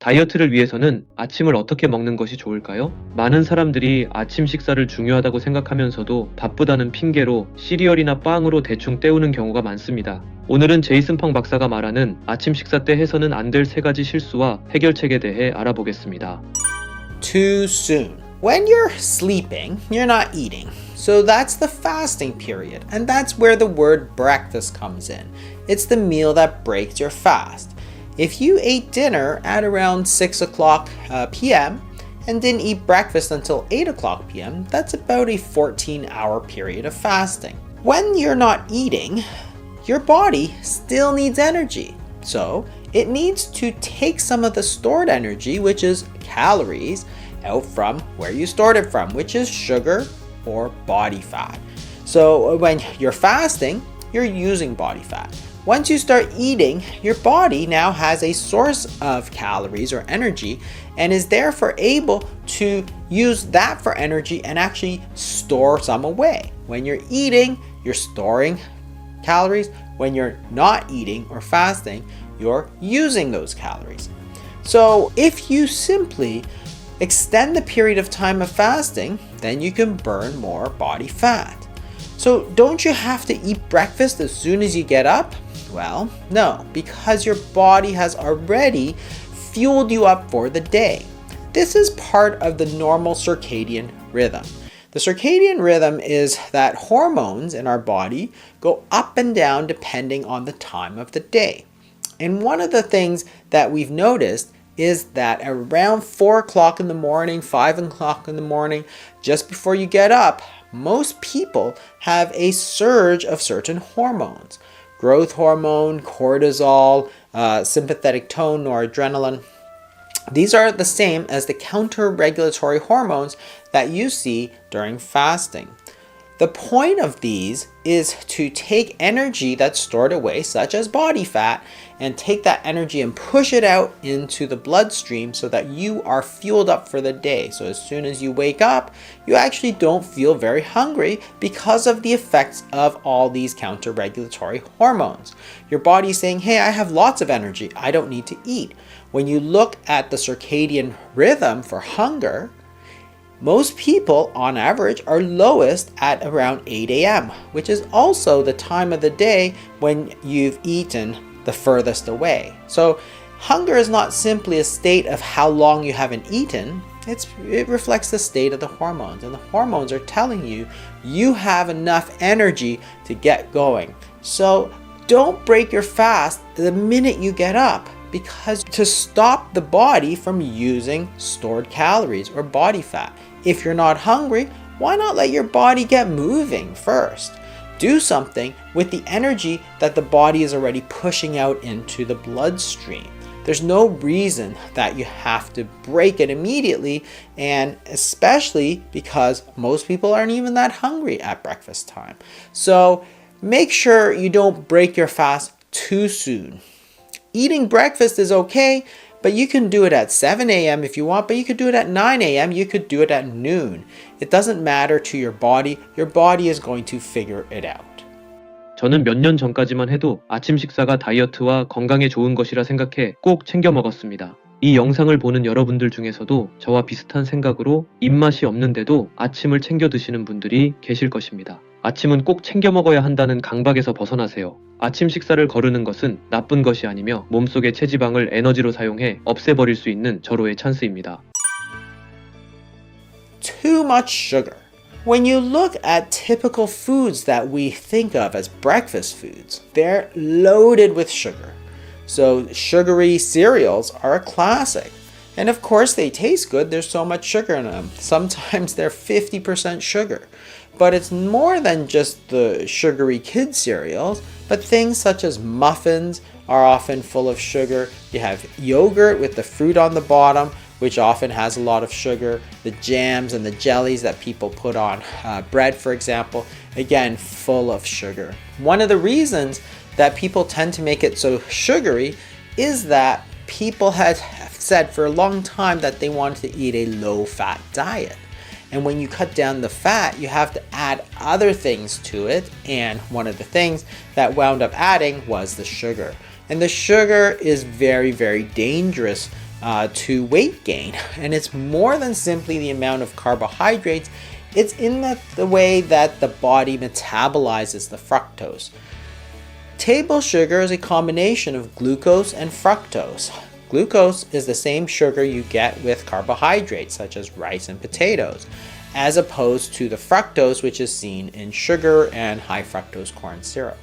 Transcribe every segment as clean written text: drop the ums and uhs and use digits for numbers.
다이어트를 위해서는 아침을 어떻게 먹는 것이 좋을까요? 많은 사람들이 아침 식사를 중요하다고 생각하면서도 바쁘다는 핑계로 시리얼이나 빵으로 대충 때우는 경우가 많습니다. 오늘은 제이슨펑 박사가 말하는 아침 식사 때 해서는 안 될 3가지 실수와 해결책에 대해 알아보겠습니다. Too soon. When you're sleeping, you're not eating. So that's the fasting period, and that's where the word breakfast comes in. It's the meal that breaks your fast. If you ate dinner at around 6 o'clock p.m. and didn't eat breakfast until 8 o'clock p.m., that's about a 14-hour period of fasting. When you're not eating, your body still needs energy. So it needs to take some of the stored energy, which is calories, out from where you stored it from, which is sugar or body fat. So when you're fasting, you're using body fat. Once you start eating, your body now has a source of calories or energy and is therefore able to use that for energy and actually store some away. When you're eating, you're storing calories. When you're not eating or fasting, you're using those calories. So if you simply extend the period of time of fasting, then you can burn more body fat. So don't you have to eat breakfast as soon as you get up? Well, no, because your body has already fueled you up for the day. This is part of the normal circadian rhythm. The circadian rhythm is that hormones in our body go up and down depending on the time of the day. And one of the things that we've noticed is that around 4 o'clock in the morning, 5 o'clock in the morning, just before you get up, most people have a surge of certain hormones. Growth hormone, cortisol, sympathetic tone, noradrenaline. These are the same as the counter-regulatory hormones that you see during fasting. The point of these is to take energy that's stored away, such as body fat, and take that energy and push it out into the bloodstream so that you are fueled up for the day. So as soon as you wake up, you actually don't feel very hungry because of the effects of all these counter-regulatory hormones. Your body's saying, hey, I have lots of energy. I don't need to eat. When you look at the circadian rhythm for hunger, most people, on average, are lowest at around 8 a.m., which is also the time of the day when you've eaten the furthest away. So hunger is not simply a state of how long you haven't eaten. It reflects the state of the hormones, and the hormones are telling you you have enough energy to get going. So don't break your fast the minute you get up, because to stop the body from using stored calories or body fat. If you're not hungry, why not let your body get moving first? Do something with the energy that the body is already pushing out into the bloodstream. There's no reason that you have to break it immediately, and especially because most people aren't even that hungry at breakfast time. So make sure you don't break your fast too soon. Eating breakfast is okay, but you can do it at 7 a.m. if you want, but you could do it at 9 a.m. You could do it at noon. It doesn't matter to your body. Your body is going to figure it out. 저는 몇 년 전까지만 해도 아침 식사가 다이어트와 건강에 좋은 것이라 생각해 꼭 챙겨 먹었습니다. 이 영상을 보는 여러분들 중에서도 저와 비슷한 생각으로 입맛이 없는데도 아침을 챙겨 드시는 분들이 계실 것입니다. 아침은 꼭 챙겨 먹어야 한다는 강박에서 벗어나세요. 아침 식사를 거르는 것은 나쁜 것이 아니며 몸속의 체지방을 에너지로 사용해 없애버릴 수 있는 절호의 찬스입니다. Too much sugar. When you look at typical foods that we think of as breakfast foods, they're loaded with sugar. So sugary cereals are a classic. And of course they taste good, there's so much sugar in them. Sometimes they're 50% sugar. But it's more than just the sugary kid cereals, but things such as muffins are often full of sugar. You have yogurt with the fruit on the bottom, which often has a lot of sugar. The jams and the jellies that people put on bread, for example, again, full of sugar. One of the reasons that people tend to make it so sugary is that people had said for a long time that they wanted to eat a low-fat diet. And when you cut down the fat, you have to add other things to it. And one of the things that wound up adding was the sugar. And the sugar is very, very dangerous to weight gain. And it's more than simply the amount of carbohydrates. It's in the way that the body metabolizes the fructose. Table sugar is a combination of glucose and fructose. Glucose is the same sugar you get with carbohydrates such as rice and potatoes, as opposed to the fructose which is seen in sugar and high fructose corn syrup.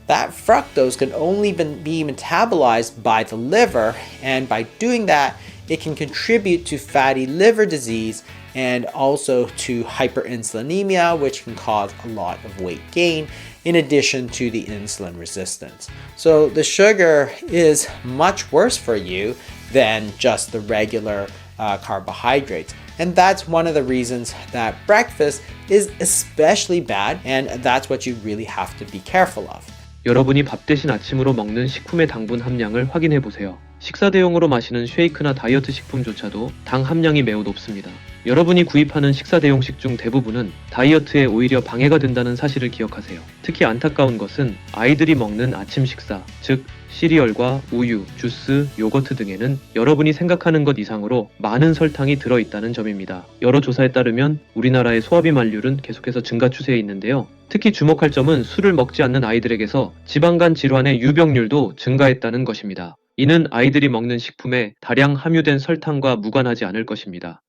That fructose can only be metabolized by the liver, and by doing that, it can contribute to fatty liver disease and also to hyperinsulinemia, which can cause a lot of weight gain in addition to the insulin resistance. So the sugar is much worse for you than just the regular carbohydrates. And that's one of the reasons that breakfast is especially bad, and that's what you really have to be careful of. 여러분이 밥 대신 아침으로 먹는 식품의 당분 함량을 확인해 보세요. 식사 대용으로 마시는 쉐이크나 다이어트 식품조차도 당 함량이 매우 높습니다. 여러분이 구입하는 식사 대용식 중 대부분은 다이어트에 오히려 방해가 된다는 사실을 기억하세요. 특히 안타까운 것은 아이들이 먹는 아침 식사, 즉 시리얼과 우유, 주스, 요거트 등에는 여러분이 생각하는 것 이상으로 많은 설탕이 들어있다는 점입니다. 여러 조사에 따르면 우리나라의 소화비만율은 계속해서 증가 추세에 있는데요. 특히 주목할 점은 술을 먹지 않는 아이들에게서 지방간 질환의 유병률도 증가했다는 것입니다. 이는 아이들이 먹는 식품에 다량 함유된 설탕과 무관하지 않을 것입니다.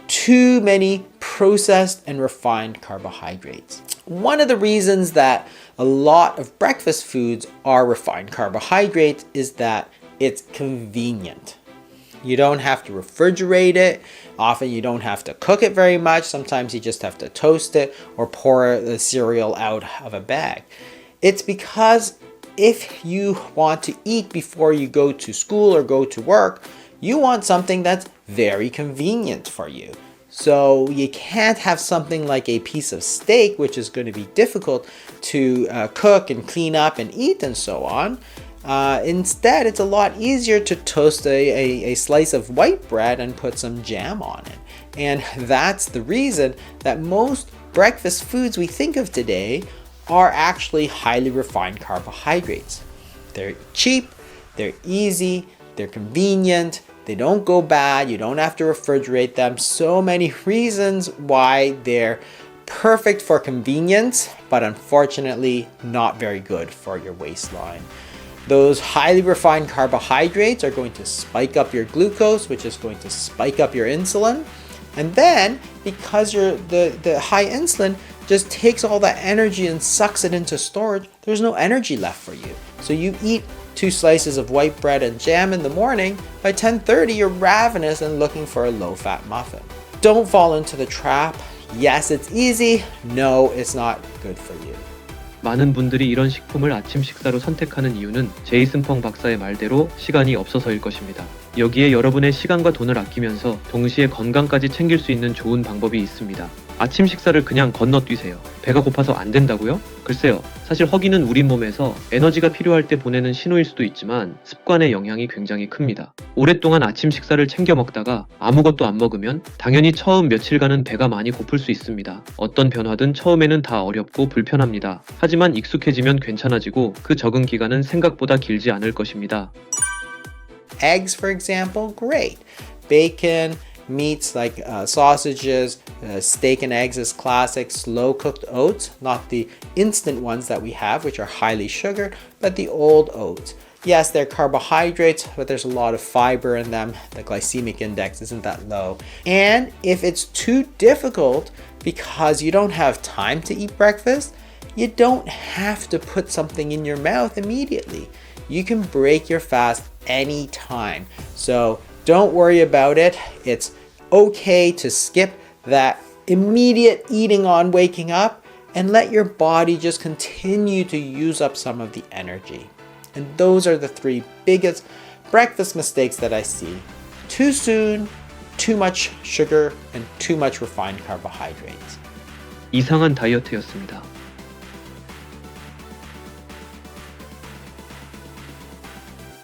Too many processed and refined carbohydrates. One of the reasons that a lot of breakfast foods are refined carbohydrates is that it's convenient. You don't have to refrigerate it. Often you don't have to cook it very much. Sometimes you just have to toast it or pour the cereal out of a bag. It's because if you want to eat before you go to school or go to work, you want something that's very convenient for you. So you can't have something like a piece of steak, which is going to be difficult to cook and clean up and eat and so on. Instead, it's a lot easier to toast a slice of white bread and put some jam on it. And that's the reason that most breakfast foods we think of today are actually highly refined carbohydrates. They're cheap, they're easy, they're convenient, they don't go bad, you don't have to refrigerate them. So many reasons why they're perfect for convenience, but unfortunately not very good for your waistline. Those highly refined carbohydrates are going to spike up your glucose, which is going to spike up your insulin. And then, because the high insulin just takes all that energy and sucks it into storage, there's no energy left for you. So you eat 2 slices of white bread and jam in the morning, by 10:30 you're ravenous and looking for a low-fat muffin. Don't fall into the trap. Yes, it's easy. No, it's not good for you. 많은 분들이 이런 식품을 아침 식사로 선택하는 이유는 제이슨펑 박사의 말대로 시간이 없어서일 것입니다. 여기에 여러분의 시간과 돈을 아끼면서 동시에 건강까지 챙길 수 있는 좋은 방법이 있습니다. 아침 식사를 그냥 건너뛰세요. 배가 고파서 안 된다고요? 글쎄요. 사실 허기는 우리 몸에서 에너지가 필요할 때 보내는 신호일 수도 있지만 습관의 영향이 굉장히 큽니다. 오랫동안 아침 식사를 챙겨 먹다가 아무것도 안 먹으면 당연히 처음 며칠간은 배가 많이 고플 수 있습니다. 어떤 변화든 처음에는 다 어렵고 불편합니다. 하지만 익숙해지면 괜찮아지고 그 적응 기간은 생각보다 길지 않을 것입니다. Eggs, for example, great. Bacon, meats like sausages, steak and eggs is classic. Slow cooked oats, not the instant ones that we have, which are highly sugared, but the old oats. Yes, they're carbohydrates, but there's a lot of fiber in them. The glycemic index isn't that low. And if it's too difficult because you don't have time to eat breakfast, you don't have to put something in your mouth immediately. You can break your fast anytime. So don't worry about it. It's okay to skip that immediate eating on waking up and let your body just continue to use up some of the energy. And those are the 3 biggest breakfast mistakes that I see. Too soon, too much sugar, and too much refined carbohydrates. 이상한 다이어트였습니다.